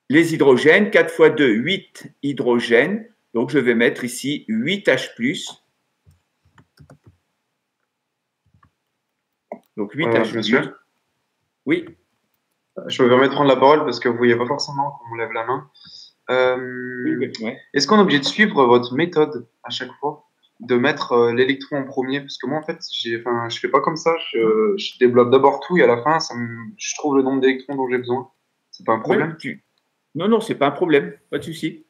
les hydrogènes. 4 fois 2, 8 hydrogènes. Donc, je vais mettre ici 8 H+. Donc, 8 H+. Monsieur, Oui. je me permets de prendre la parole parce que vous ne voyez pas forcément qu'on me lève la main. Ouais. Est-ce qu'on est obligé de suivre votre méthode à chaque fois, de mettre l'électron en premier? Parce que moi, en fait, je ne fais pas comme ça. Je développe d'abord tout et à la fin, je trouve le nombre d'électrons dont j'ai besoin. C'est pas un problème? Non, c'est pas un problème. Pas de souci.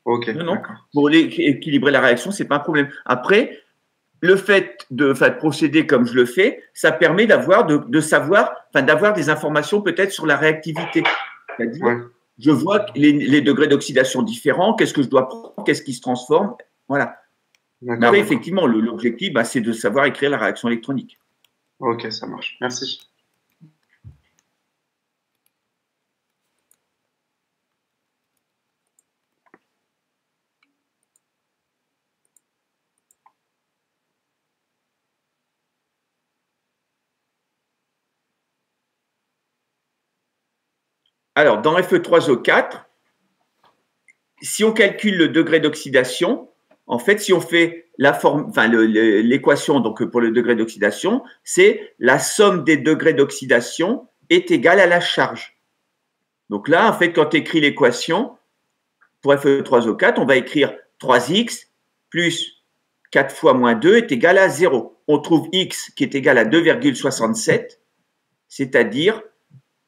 Ok. Non. Pour équilibrer la réaction, c'est pas un problème. Après, le fait de procéder comme je le fais, ça permet d'avoir des informations peut-être sur la réactivité. C'est-à-dire, je vois les degrés d'oxydation différents, qu'est-ce que je dois prendre, qu'est-ce qui se transforme. Voilà. Après, effectivement, l'objectif, c'est de savoir écrire la réaction électronique. Ok, ça marche. Merci. Alors, dans Fe3O4, si on calcule le degré d'oxydation, en fait, si on fait l'équation donc pour le degré d'oxydation, c'est la somme des degrés d'oxydation est égale à la charge. Donc là, en fait, quand tu écris l'équation pour Fe3O4, on va écrire 3x plus 4 fois moins 2 est égal à 0. On trouve x qui est égal à 2,67, c'est-à-dire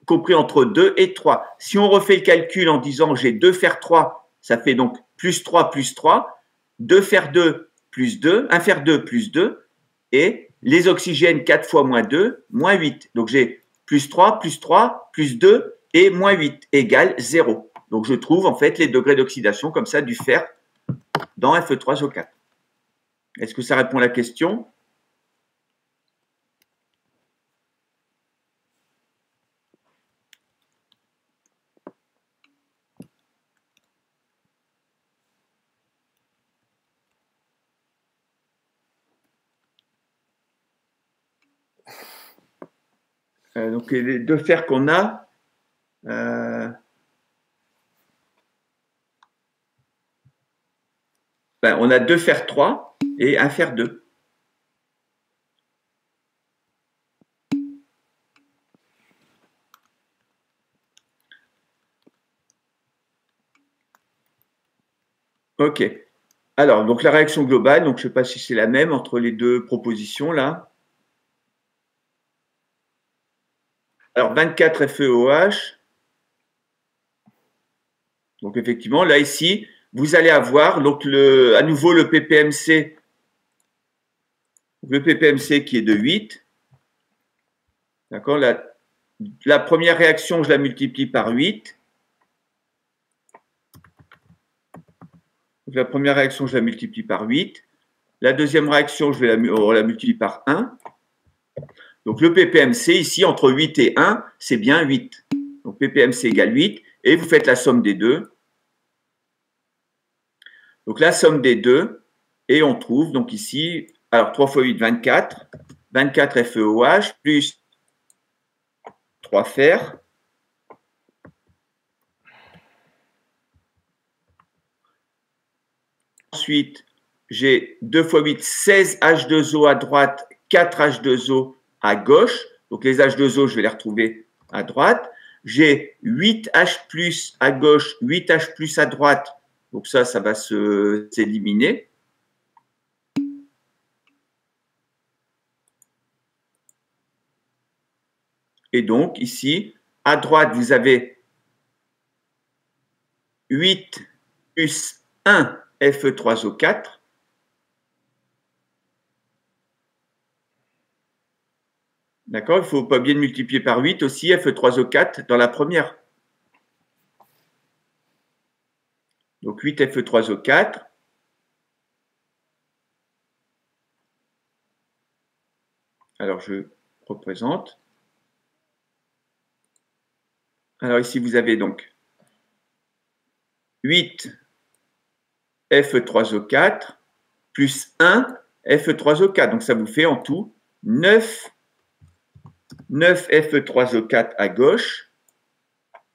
compris entre 2 et 3. Si on refait le calcul en disant j'ai 2 fer 3, ça fait donc plus 3 plus 3, 2 fer 2 plus 2, 1 fer 2 plus 2, et les oxygènes 4 fois moins 2, moins 8. Donc j'ai plus 3, plus 2 et moins 8 égale 0. Donc je trouve en fait les degrés d'oxydation comme ça du fer dans Fe3O4. Est-ce que ça répond à la question ? Donc les deux fers qu'on a, on a 2 fer 3 et 1 fer 2. Ok. Alors, donc la réaction globale, donc je ne sais pas si c'est la même entre les deux propositions là. Alors, 24 FeOH. Donc, effectivement, là, ici, vous allez avoir donc à nouveau le ppMC. Le ppMC qui est de 8. D'accord. La première réaction, je la multiplie par 8. Donc, la première réaction, je la multiplie par 8. La deuxième réaction, je vais la multiplier par 1. Donc, le ppMC, ici, entre 8 et 1, c'est bien 8. Donc, ppMC égale 8. Et vous faites la somme des deux. Donc la somme des deux, et on trouve donc ici, alors 3 fois 8, 24, 24 FeOH plus 3 fer. Ensuite, j'ai 2 fois 8, 16 H2O à droite, 4 H2O à gauche. Donc les H2O, je vais les retrouver à droite. J'ai 8 H+ à gauche, 8 H+ à droite. Donc ça va s'éliminer. Et donc ici, à droite, vous avez 8 plus 1 Fe3O4. D'accord? Il ne faut pas bien multiplier par 8 aussi, Fe3O4 dans la première. Donc 8 Fe3O4. Alors je représente. Alors ici, vous avez donc 8 Fe3O4 plus 1 Fe3O4. Donc ça vous fait en tout 9 Fe3O4 à gauche.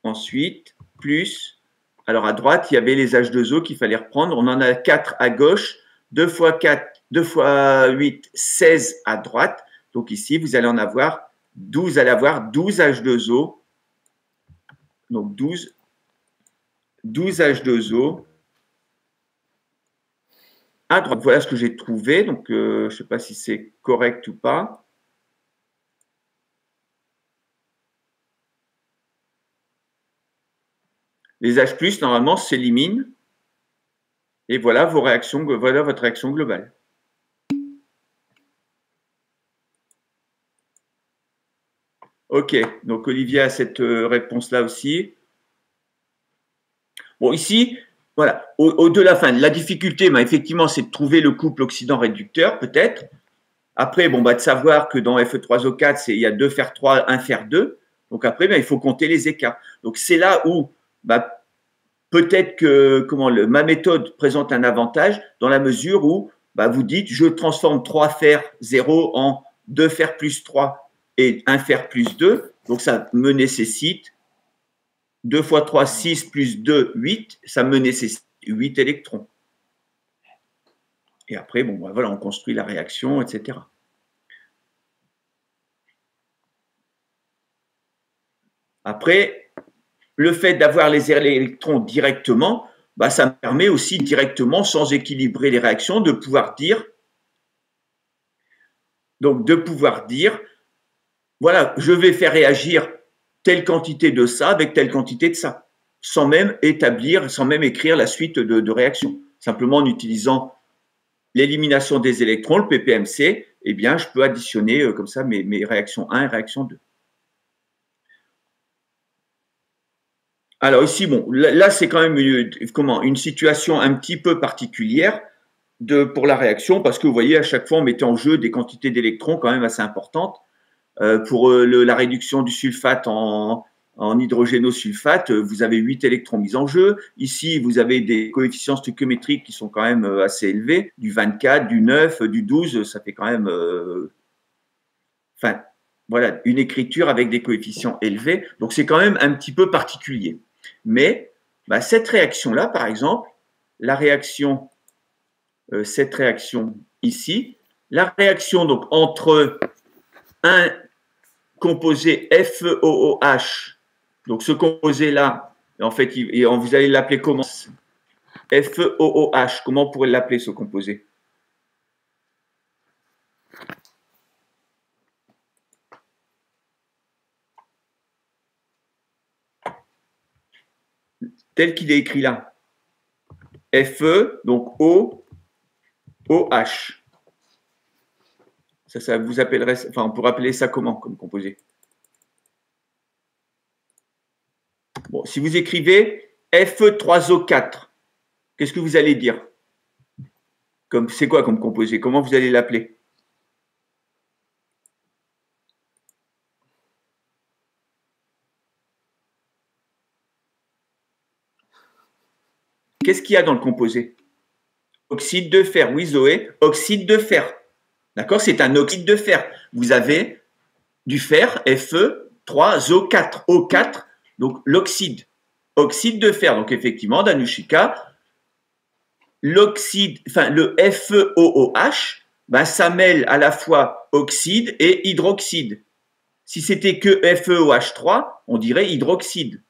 Ensuite, plus, alors à droite, il y avait les H2O qu'il fallait reprendre. On en a 4 à gauche, 2 fois 4, 2 fois 8, 16 à droite. Donc ici, vous allez en avoir 12, H2O. Donc 12 H2O à droite. Voilà ce que j'ai trouvé. Donc je ne sais pas si c'est correct ou pas. Les H+, normalement, s'éliminent. Et voilà votre réaction globale. Ok, donc Olivier a cette réponse-là aussi. Bon, ici, voilà, au-delà, la difficulté, effectivement, c'est de trouver le couple oxydant-réducteur, peut-être. Après, de savoir que dans Fe3O4, il y a 2 fer 3, 1 fer 2. Donc après, il faut compter les écarts. Donc c'est là où peut-être que ma méthode présente un avantage dans la mesure où vous dites je transforme 3 fer 0 en 2 fer plus 3 et 1 fer plus 2. Donc ça me nécessite 2 fois 3, 6 plus 2, 8. Ça me nécessite 8 électrons. Et après, voilà, on construit la réaction, etc. Après, le fait d'avoir les électrons directement, ça me permet aussi directement, sans équilibrer les réactions, de pouvoir dire, voilà, je vais faire réagir telle quantité de ça avec telle quantité de ça, sans même écrire la suite de réactions. Simplement en utilisant l'élimination des électrons, le PPMC, je peux additionner comme ça mes réactions 1 et réaction 2. Alors ici, là c'est quand même une situation un petit peu particulière pour la réaction, parce que vous voyez, à chaque fois, on mettait en jeu des quantités d'électrons quand même assez importantes. Pour la réduction du sulfate en hydrogénosulfate, vous avez 8 électrons mis en jeu. Ici, vous avez des coefficients stoichiométriques qui sont quand même assez élevés, du 24, du 9, du 12, ça fait quand même… voilà, une écriture avec des coefficients élevés. Donc, c'est quand même un petit peu particulier. Mais cette réaction-là, par exemple, cette réaction ici, la réaction donc entre un composé FeOH, donc ce composé-là, en fait, vous allez l'appeler comment? FeOH, comment on pourrait l'appeler ce composé? Tel qu'il est écrit là. Fe, donc O, OH. Ça vous appellerait, on pourrait appeler ça comment comme composé? Bon, si vous écrivez Fe3O4, qu'est-ce que vous allez dire? C'est quoi comme composé? Comment vous allez l'appeler? Qu'est-ce qu'il y a dans le composé? Oxyde de fer. Oui, Zoé, oxyde de fer. D'accord? C'est un oxyde de fer. Vous avez du fer, Fe3O4. O4, donc l'oxyde. Oxyde de fer. Donc effectivement, Danushika, l'oxyde, enfin le FeOOH, ben, ça mêle à la fois oxyde et hydroxyde. Si c'était que FeOH3, on dirait hydroxyde.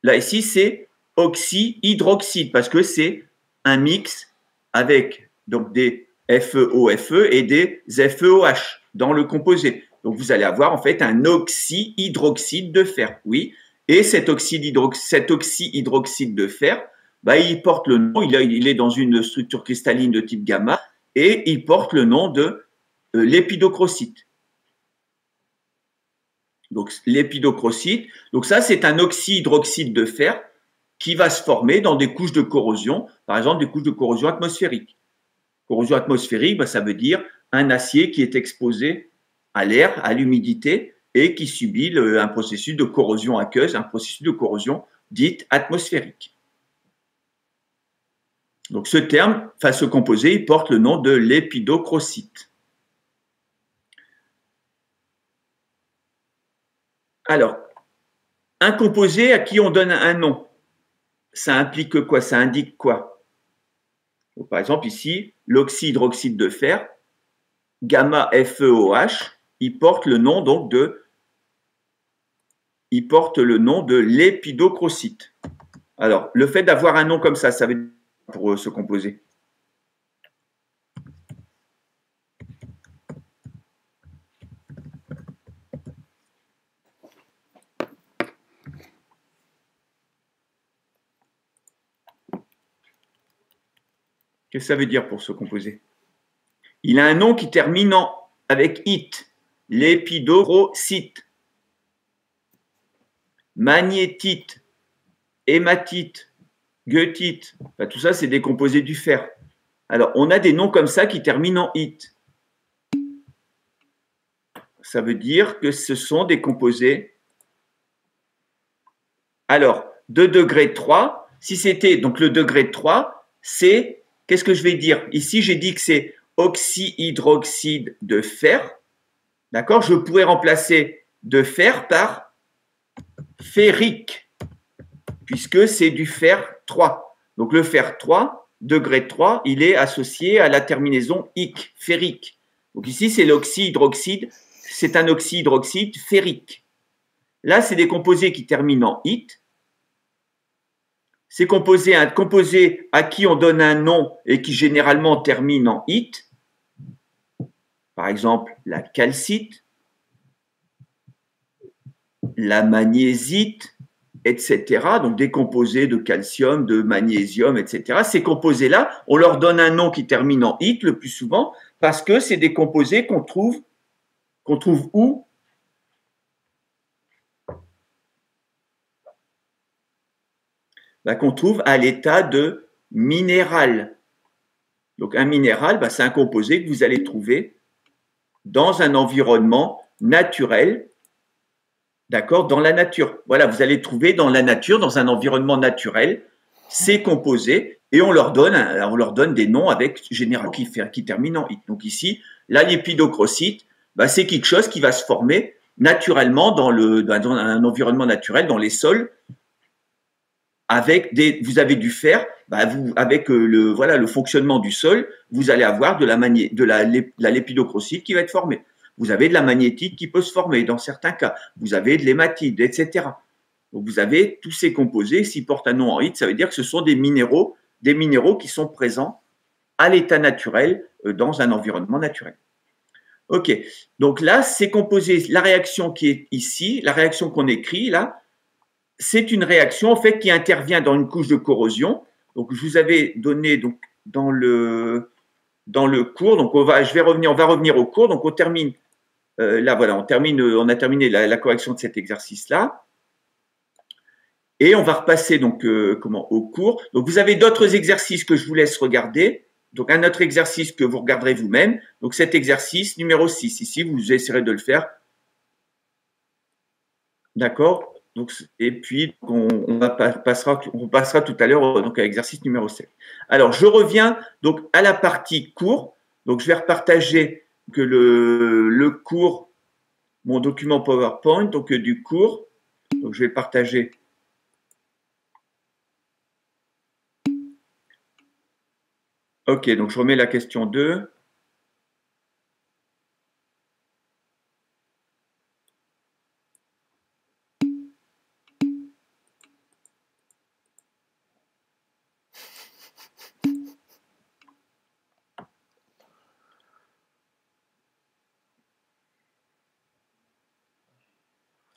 Là, ici, c'est oxyhydroxyde parce que c'est un mix avec donc des FeOFe et des FeOH dans le composé. Donc, vous allez avoir en fait un oxyhydroxyde de fer, oui. Et cet oxyhydroxyde de fer, bah, il porte le nom, il est dans une structure cristalline de type gamma et il porte le nom de l'épidochrocite. Donc, l'épidochrocite, donc ça, c'est un oxyhydroxyde de fer qui va se former dans des couches de corrosion, par exemple des couches de corrosion atmosphérique. Corrosion atmosphérique, bah, ça veut dire un acier qui est exposé à l'air, à l'humidité et qui subit un processus de corrosion aqueuse, un processus de corrosion dite atmosphérique. Donc ce terme, enfin ce composé, il porte le nom de l'épidochrocite. Alors, un composé à qui on donne un nom, ça implique quoi? Ça indique quoi? Donc, par exemple, ici, l'oxyhydroxyde de fer, gamma FeOH, il porte le nom donc de l'épidochrocite. Alors, le fait d'avoir un nom comme ça veut dire pour ce composé. Qu'est-ce que ça veut dire pour ce composé? Il a un nom qui termine avec it, l'épidochrocite. Magnétite, hématite, goethite, enfin, tout ça, c'est des composés du fer. Alors, on a des noms comme ça qui terminent en it. Ça veut dire que ce sont des composés. Alors, de degré 3, si c'était donc le degré 3, c'est, qu'est-ce que je vais dire? Ici, j'ai dit que c'est oxyhydroxyde de fer. D'accord? Je pourrais remplacer de fer par ferrique, puisque c'est du fer 3. Donc le fer 3, degré 3, il est associé à la terminaison ic, ferrique. Donc ici, c'est l'oxyhydroxyde, c'est un oxyhydroxyde ferrique. Là, c'est des composés qui terminent en it. C'est un composé à qui on donne un nom et qui généralement termine en it. Par exemple, la calcite, la magnézite, etc. Donc des composés de calcium, de magnésium, etc. Ces composés-là, on leur donne un nom qui termine en it le plus souvent parce que c'est des composés qu'on trouve où? Ben, qu'on trouve à l'état de minéral. Donc un minéral, ben, c'est un composé que vous allez trouver dans un environnement naturel. D'accord, dans la nature. Voilà, vous allez trouver dans la nature, dans un environnement naturel, ces composés et on leur donne des noms avec qui terminent en it. Donc ici, là, l'épidochrocite, bah, c'est quelque chose qui va se former naturellement dans un environnement naturel, dans les sols, vous avez du fer, bah, avec le fonctionnement du sol, vous allez avoir de la lépidochrocite qui va être formée. Vous avez de la magnétite qui peut se former dans certains cas. Vous avez de l'hématite, etc. Donc vous avez tous ces composés. S'ils portent un nom en it, ça veut dire que ce sont des minéraux qui sont présents à l'état naturel dans un environnement naturel. Ok. Donc là, ces composés, la réaction qui est ici, la réaction qu'on écrit là, c'est une réaction en fait qui intervient dans une couche de corrosion. Donc je vous avais donné donc dans le cours. Donc on va revenir au cours. Donc on termine. Là, voilà, on a terminé la correction de cet exercice-là. Et on va repasser donc au cours. Donc, vous avez d'autres exercices que je vous laisse regarder. Donc, un autre exercice que vous regarderez vous-même. Donc, cet exercice numéro 6. Ici, vous essaierez de le faire. D'accord? Donc, et puis, passera tout à l'heure donc à l'exercice numéro 7. Alors, je reviens donc à la partie cours. Donc, je vais repartager que le cours, mon document PowerPoint, donc du cours. Donc, je vais partager. OK, donc je remets la question 2.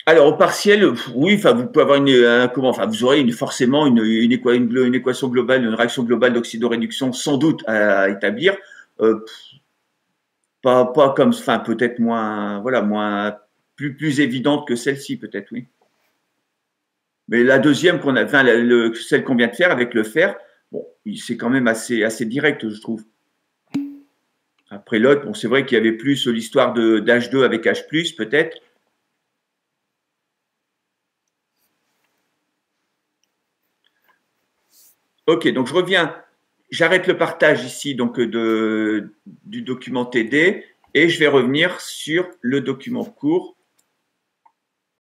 Alors, au partiel, oui, enfin, vous pouvez avoir vous aurez forcément une équation globale, une réaction globale d'oxydoréduction sans doute à établir. Pas comme, enfin, peut-être moins, voilà, plus évidente que celle-ci, peut-être, oui. Mais la deuxième celle qu'on vient de faire avec le fer, bon, c'est quand même assez direct, je trouve. Après l'autre, bon, c'est vrai qu'il y avait plus l'histoire d'H2 avec H+, peut-être. Ok, donc je reviens, j'arrête le partage ici donc du document TD et je vais revenir sur le document cours.